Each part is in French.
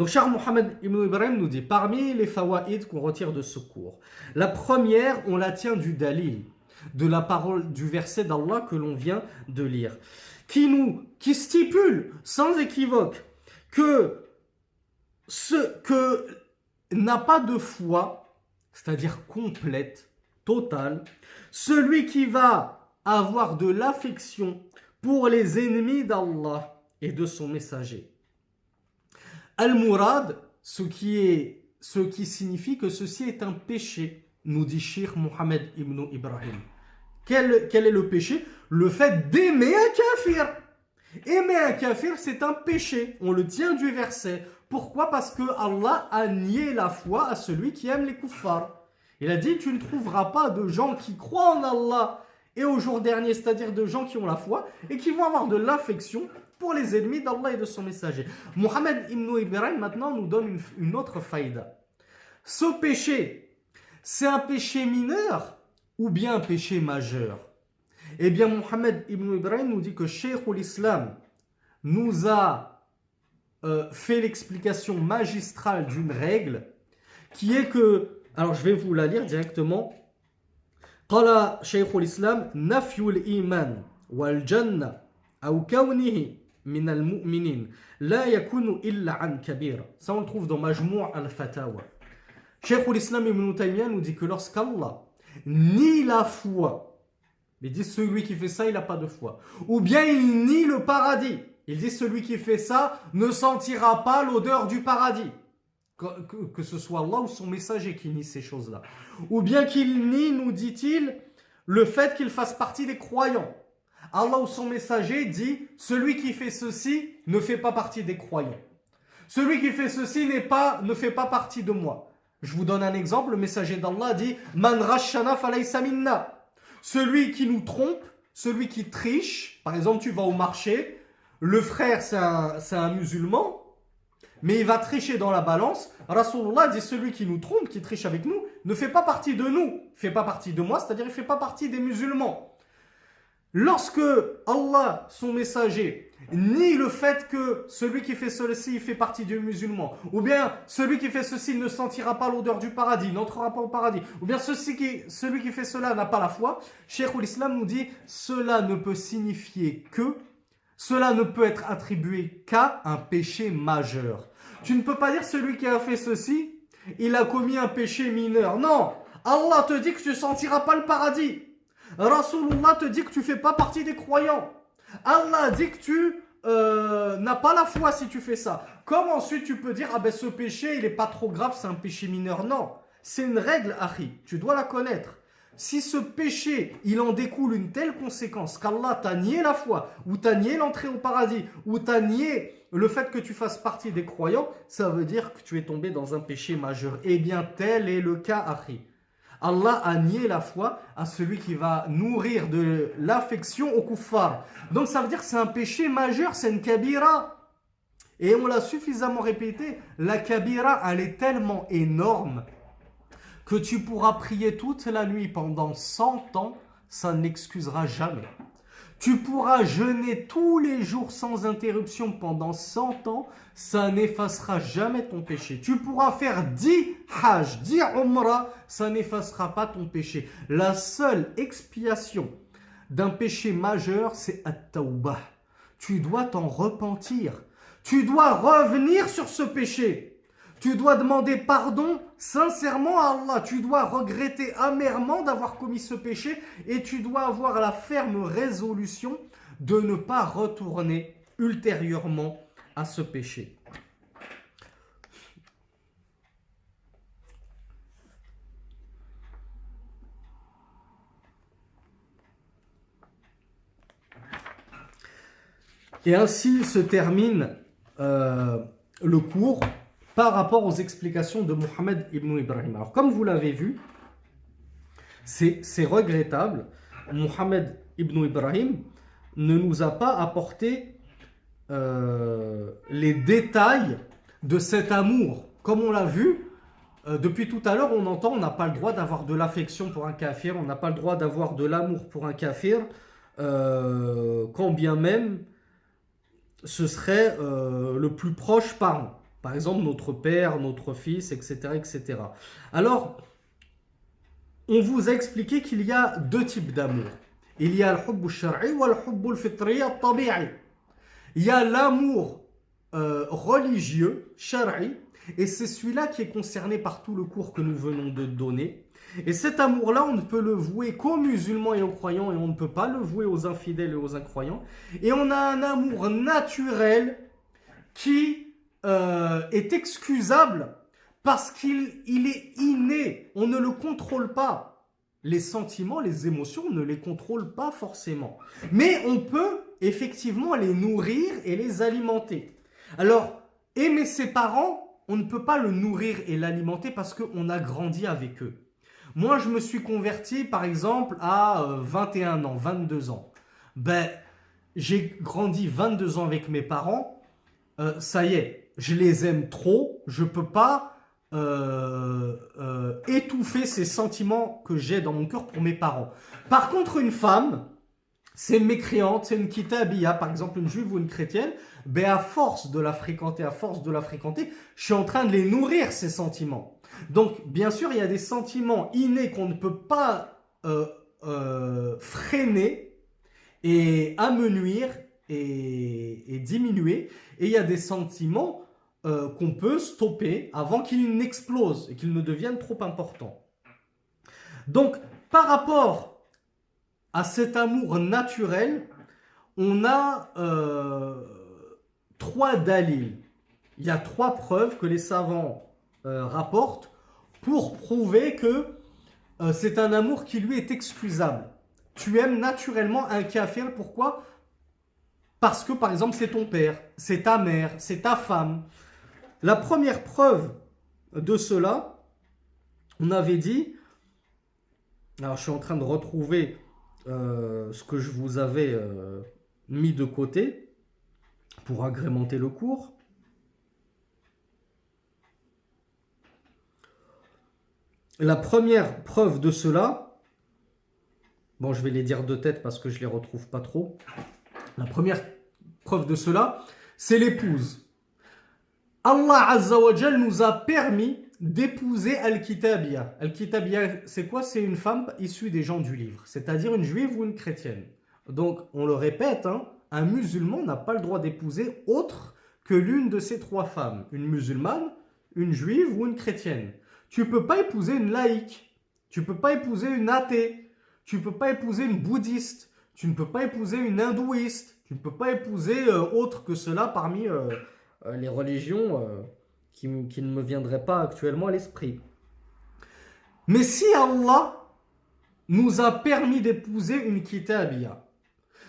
Donc, Cheikh Mohammed Ibn Ibrahim nous dit, parmi les fawaïd qu'on retire de ce cours, la première, on la tient du dalil, de la parole, du verset d'Allah que l'on vient de lire, qui stipule sans équivoque que n'a pas de foi, c'est-à-dire complète, totale, celui qui va avoir de l'affection pour les ennemis d'Allah et de son messager. Al-Murad, ce qui signifie que ceci est un péché, nous dit Cheikh Mohammed Ibn Ibrahim. Quel est le péché? Le fait d'aimer un kafir. Aimer un kafir, c'est un péché. On le tient du verset. Pourquoi? Parce que Allah a nié la foi à celui qui aime les kuffars. Il a dit, tu ne trouveras pas de gens qui croient en Allah et au jour dernier, c'est-à-dire de gens qui ont la foi et qui vont avoir de l'affection pour les ennemis d'Allah et de son messager. Mohammed Ibn Ibrahim maintenant nous donne une autre faïda. Ce péché, c'est un péché mineur ou bien un péché majeur? Eh bien, Mohammed Ibn Ibrahim nous dit que Cheikh l'Islam nous a fait l'explication magistrale d'une règle qui est que, alors je vais vous la lire directement. قال شيخ الإسلام نفي الإيمان والجنة أو كونه من المؤمنين لا يكون إلا عن كبير. Ça on le trouve dans Majmou' al-Fatawa. Cheikh l'Islam Ibn Taymiyyah nous dit que lorsqu'Allah nie la foi, il dit celui qui fait ça il n'a pas de foi, ou bien il nie le paradis, il dit celui qui fait ça ne sentira pas l'odeur du paradis, que ce soit Allah ou son messager qui nie ces choses-là, ou bien qu'il nie, nous dit-il, le fait qu'il fasse partie des croyants. Allah ou son messager dit celui qui fait ceci ne fait pas partie des croyants, celui qui fait ceci ne fait pas partie de moi. Je vous donne un exemple, le messager d'Allah dit Man rashana falaysa minna. Celui qui nous trompe, celui qui triche, par exemple tu vas au marché, le frère c'est un musulman, mais il va tricher dans la balance. Rasulullah dit celui qui nous trompe, qui triche avec nous, ne fait pas partie de nous, ne fait pas partie de moi, c'est-à-dire il ne fait pas partie des musulmans. Lorsque Allah, son messager, nie le fait que celui qui fait ceci fait partie des musulmans, ou bien celui qui fait ceci ne sentira pas l'odeur du paradis, n'entrera pas au paradis, ou bien celui qui fait cela n'a pas la foi, Cheikh l'Islam nous dit cela ne peut signifier que, cela ne peut être attribué qu'à un péché majeur. Tu ne peux pas dire celui qui a fait ceci, il a commis un péché mineur. Non, Allah te dit que tu ne sentiras pas le paradis. Rasulullah te dit que tu ne fais pas partie des croyants. Allah dit que tu n'as pas la foi si tu fais ça. Comment ensuite tu peux dire ah ben ce péché il n'est pas trop grave, c'est un péché mineur? Non, c'est une règle, Akhi, tu dois la connaître. Si ce péché il en découle une telle conséquence qu'Allah t'a nié la foi, ou t'a nié l'entrée au paradis, ou t'a nié le fait que tu fasses partie des croyants, ça veut dire que tu es tombé dans un péché majeur. Eh bien tel est le cas, Akhi. Allah a nié la foi à celui qui va nourrir de l'affection au kuffar. Donc ça veut dire que c'est un péché majeur, c'est une kabira. Et on l'a suffisamment répété, la kabira elle est tellement énorme que tu pourras prier toute la nuit pendant 100 ans, ça n'excusera jamais. Tu pourras jeûner tous les jours sans interruption pendant 100 ans, ça n'effacera jamais ton péché. Tu pourras faire 10 hajj, 10 umrah, ça n'effacera pas ton péché. La seule expiation d'un péché majeur, c'est at-tawbah. Tu dois t'en repentir. Tu dois revenir sur ce péché. Tu dois demander pardon sincèrement à Allah. Tu dois regretter amèrement d'avoir commis ce péché et tu dois avoir la ferme résolution de ne pas retourner ultérieurement à ce péché. Et ainsi se termine le cours par rapport aux explications de Mohammed Ibn Ibrahim. Alors comme vous l'avez vu, c'est regrettable, Mohammed Ibn Ibrahim ne nous a pas apporté les détails de cet amour. Comme on l'a vu, depuis tout à l'heure, on entend on n'a pas le droit d'avoir de l'affection pour un kafir, on n'a pas le droit d'avoir de l'amour pour un kafir, quand bien même ce serait le plus proche parent. Par exemple, notre père, notre fils, etc., etc. Alors, on vous a expliqué qu'il y a deux types d'amour. Il y a al-hubb al-shar'i wa al-hubb al-fitri al-tabi'i. Il y a l'amour religieux, shar'i, et c'est celui-là qui est concerné par tout le cours que nous venons de donner. Et cet amour-là, on ne peut le vouer qu'aux musulmans et aux croyants, et on ne peut pas le vouer aux infidèles et aux incroyants. Et on a un amour naturel qui est excusable parce qu'il est inné, on ne le contrôle pas. Les sentiments, les émotions, on ne les contrôle pas forcément. Mais on peut effectivement les nourrir et les alimenter. Alors, aimer ses parents, on ne peut pas le nourrir et l'alimenter parce qu'on a grandi avec eux. Moi, je me suis converti, par exemple, à 21 ans, 22 ans. J'ai grandi 22 ans avec mes parents. Ça y est, je les aime trop. Je ne peux pas étouffer ces sentiments que j'ai dans mon cœur pour mes parents. Par contre, une femme, c'est une mécréante, c'est une kitabia, par exemple une juive ou une chrétienne, à force de la fréquenter, je suis en train de les nourrir, ces sentiments. Donc, bien sûr, il y a des sentiments innés qu'on ne peut pas freiner et amenuire et diminuer. Et il y a des sentiments qu'on peut stopper avant qu'ils n'explosent et qu'ils ne deviennent trop importants. Donc, par rapport à cet amour naturel, on a 3 dalils. Il y a 3 preuves que les savants rapportent pour prouver que c'est un amour qui lui est excusable. Tu aimes naturellement un kafir, pourquoi? Parce que par exemple c'est ton père, c'est ta mère, c'est ta femme. La première preuve de cela, on avait dit, alors je suis en train de retrouver ce que je vous avais mis de côté pour agrémenter le cours. La première preuve de cela, bon je vais les dire de tête parce que je ne les retrouve pas trop. La première preuve de cela, c'est l'épouse. Allah Azza wa Jal nous a permis d'épouser Al-Kitabiyya. Al-Kitabiyya, c'est quoi? C'est une femme issue des gens du livre, c'est-à-dire une juive ou une chrétienne. Donc, on le répète, un musulman n'a pas le droit d'épouser autre que l'une de ces 3 femmes. Une musulmane, une juive ou une chrétienne. Tu ne peux pas épouser une laïque, tu ne peux pas épouser une athée, tu ne peux pas épouser une bouddhiste, tu ne peux pas épouser une hindouiste, tu ne peux pas épouser autre que cela parmi les religions qui ne me viendraient pas actuellement à l'esprit. Mais si Allah nous a permis d'épouser une kitabiyya,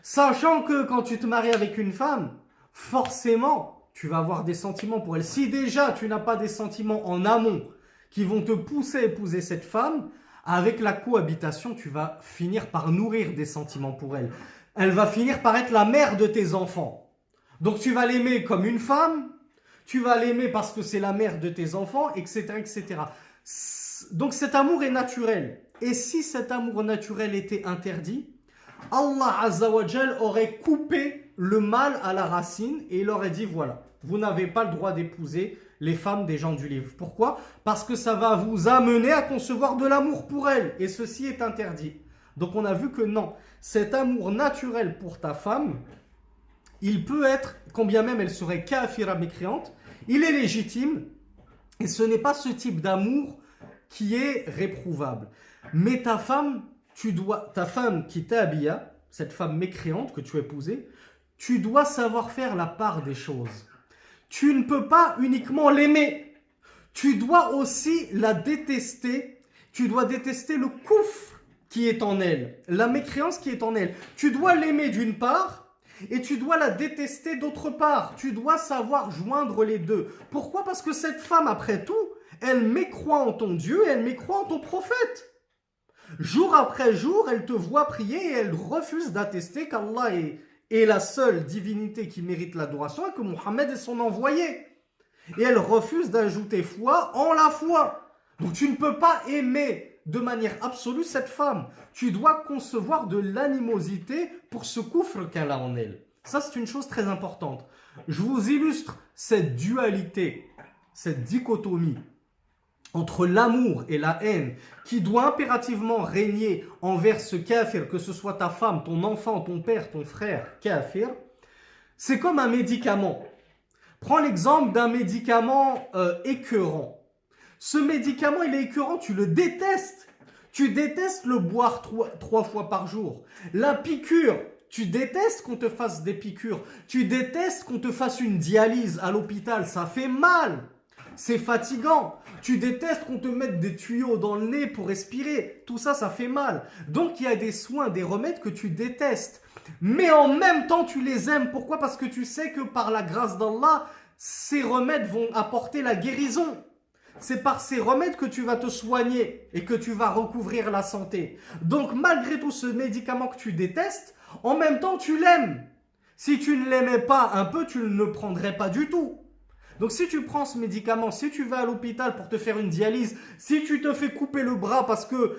sachant que quand tu te maries avec une femme, forcément, tu vas avoir des sentiments pour elle. Si déjà tu n'as pas des sentiments en amont qui vont te pousser à épouser cette femme, avec la cohabitation, tu vas finir par nourrir des sentiments pour elle. Elle va finir par être la mère de tes enfants. Donc tu vas l'aimer comme une femme, tu vas l'aimer parce que c'est la mère de tes enfants, etc., etc. Donc cet amour est naturel. Et si cet amour naturel était interdit, Allah Azza wa Jal aurait coupé le mal à la racine et il aurait dit voilà, vous n'avez pas le droit d'épouser les femmes des gens du livre. Pourquoi? Parce que ça va vous amener à concevoir de l'amour pour elles et ceci est interdit. Donc on a vu que non, cet amour naturel pour ta femme, il peut être, quand bien même elle serait kafira mécréante, il est légitime et ce n'est pas ce type d'amour qui est réprouvable. Mais ta femme qui t'habilla, cette femme mécréante que tu as épousée, tu dois savoir faire la part des choses. Tu ne peux pas uniquement l'aimer. Tu dois aussi la détester. Tu dois détester le koufr qui est en elle, la mécréance qui est en elle. Tu dois l'aimer d'une part et tu dois la détester d'autre part. Tu dois savoir joindre les deux. Pourquoi? Parce que cette femme, après tout, elle mécroit en ton Dieu et elle mécroit en ton prophète. Jour après jour, elle te voit prier et elle refuse d'attester qu'Allah est la seule divinité qui mérite l'adoration et que Mohammed est son envoyé. Et elle refuse d'ajouter foi en la foi. Donc tu ne peux pas aimer de manière absolue cette femme. Tu dois concevoir de l'animosité pour ce koufr qu'elle a en elle. Ça, c'est une chose très importante. Je vous illustre cette dualité cette dichotomie entre l'amour et la haine qui doit impérativement régner envers ce kafir, que ce soit ta femme, ton enfant, ton père, ton frère, kafir, c'est comme un médicament. Prends l'exemple d'un médicament écœurant. Ce médicament, il est écœurant, tu le détestes. Tu détestes le boire 3 fois par jour. La piqûre, tu détestes qu'on te fasse des piqûres. Tu détestes qu'on te fasse une dialyse à l'hôpital. Ça fait mal. C'est fatigant. Tu détestes qu'on te mette des tuyaux dans le nez pour respirer. Tout ça, ça fait mal. Donc, il y a des soins, des remèdes que tu détestes. Mais en même temps, tu les aimes. Pourquoi? Parce que tu sais que par la grâce d'Allah, ces remèdes vont apporter la guérison. C'est par ces remèdes que tu vas te soigner et que tu vas recouvrir la santé. Donc, malgré tout ce médicament que tu détestes, en même temps, tu l'aimes. Si tu ne l'aimais pas un peu, tu ne le prendrais pas du tout. Donc, si tu prends ce médicament, si tu vas à l'hôpital pour te faire une dialyse, si tu te fais couper le bras parce que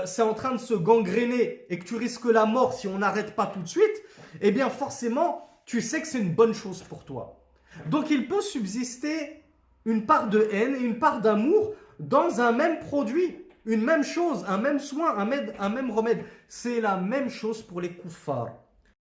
c'est en train de se gangréner et que tu risques la mort si on n'arrête pas tout de suite, eh bien, forcément, tu sais que c'est une bonne chose pour toi. Donc, il peut subsister une part de haine et une part d'amour dans un même produit, une même chose, un même soin, un même remède. C'est la même chose pour les kuffars.